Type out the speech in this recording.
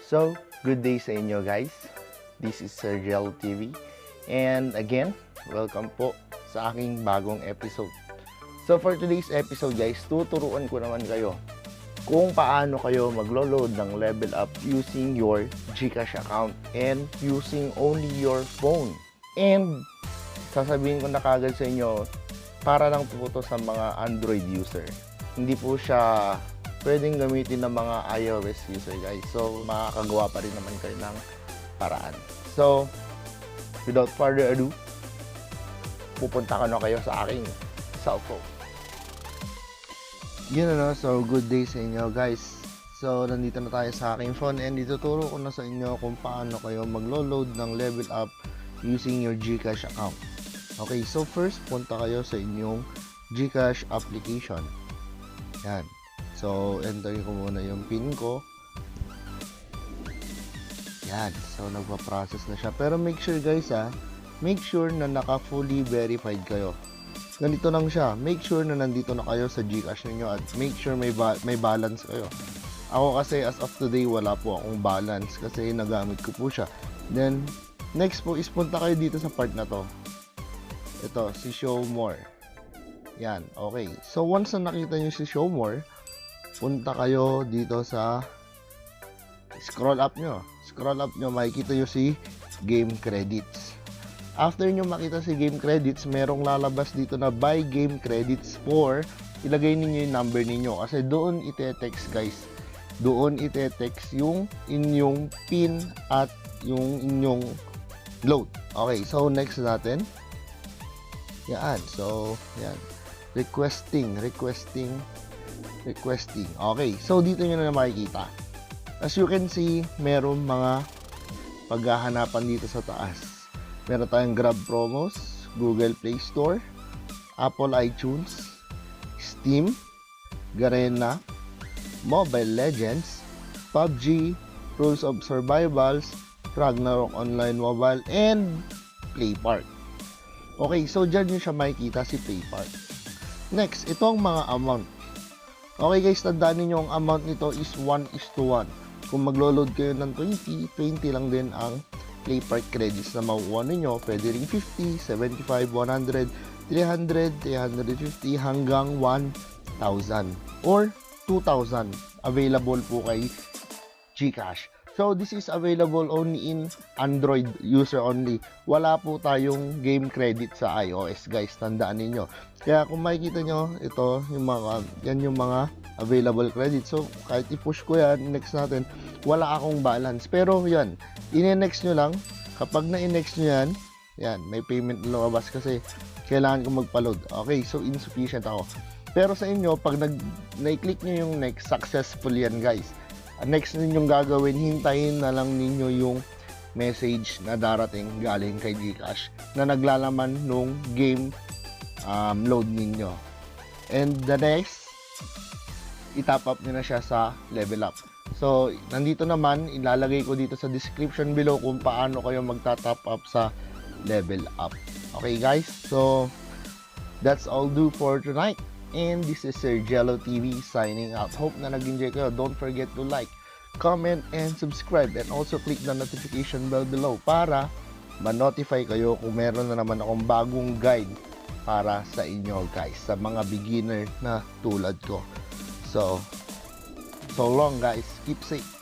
So, good day sa inyo guys. This is Sir Gel TV. And again, welcome po sa aking bagong episode. So for today's episode guys, tuturuan ko naman kayo kung paano kayo maglo-load ng level up using your Gcash account and using only your phone. And sasabihin ko na kagad sa inyo, para lang po ito sa mga Android user. Hindi po siya pwedeng gamitin ng mga iOS user guys. So makakagawa pa rin naman kayo ng paraan. So without further ado, pupunta ka na kayo sa aking cellphone. Yun na, so good day sa inyo guys. So nandito na tayo sa aking phone and ituturo ko na sa inyo kung paano kayo maglo-load ng level up using your Gcash account. Okay, so first punta kayo sa inyong Gcash application. Yan. So, enter ko muna yung PIN ko. Yan. So, nagpa-process na siya. Pero make sure guys make sure na naka-fully verified kayo. Ganito lang siya. Make sure na nandito na kayo sa Gcash ninyo at make sure may balance kayo. Ako kasi as of today, wala po akong balance kasi nagamit ko po siya. Then, next po is punta kayo dito sa part na to. Ito, si Show More. Yan. Okay. So, once na nakita nyo si Show More, punta kayo dito sa scroll up nyo, makikita nyo si game credits. After nyo makita si game credits, merong lalabas dito na buy game credits for, ilagay niyo yung number niyo kasi doon ite-text guys, doon ite-text yung inyong PIN at yung inyong load. Okay, so next natin, yan, so yan, requesting. Okay, so dito nyo na makikita. As you can see, meron mga paghahanapan dito sa taas. Meron tayong Grab Promos, Google Play Store, Apple iTunes, Steam, Garena, Mobile Legends, PUBG, Rules of Survivals, Ragnarok Online Mobile, and PlayPark. Okay, so dyan nyo siya makikita si PlayPark. Next, itong mga amount. Okay guys, tandaan ninyo ang amount nito is 1:1. Kung maglo-load kayo ng 20 lang din ang PlayPark credits na makukuha ninyo. Pwede rin 50, 75, 100, 300, 350 hanggang 1,000 or 2,000 available po kay Gcash. So this is available only in Android user only. Wala po tayong game credit sa iOS guys, tandaan niyo. Kaya kung makikita nyo, ito yan yung mga available credit. So kahit i-push ko yan, next natin, wala akong balance. Pero yan, i-next nyo lang. Kapag na-next nyo yan, yan, may payment na lumabas kasi kailangan ko magpa-load. Okay, so insufficient ako. Pero sa inyo, pag na-click nyo yung next, successful yan guys. Next ninyong gagawin, hintayin na lang ninyo yung message na darating galing kay Gcash na naglalaman nung game load ninyo. And the next, itap up nyo na siya sa level up. So, nandito naman, ilalagay ko dito sa description below kung paano kayo magta-top up sa level up. Okay guys, so that's all do for tonight. And this is Sir Jello TV signing out. Hope na nag-enjoy kayo. Don't forget to like, comment, and subscribe. And also click the notification bell below para ma-notify kayo kung meron na naman akong bagong guide para sa inyo guys, sa mga beginner na tulad ko. So long guys. Keep safe.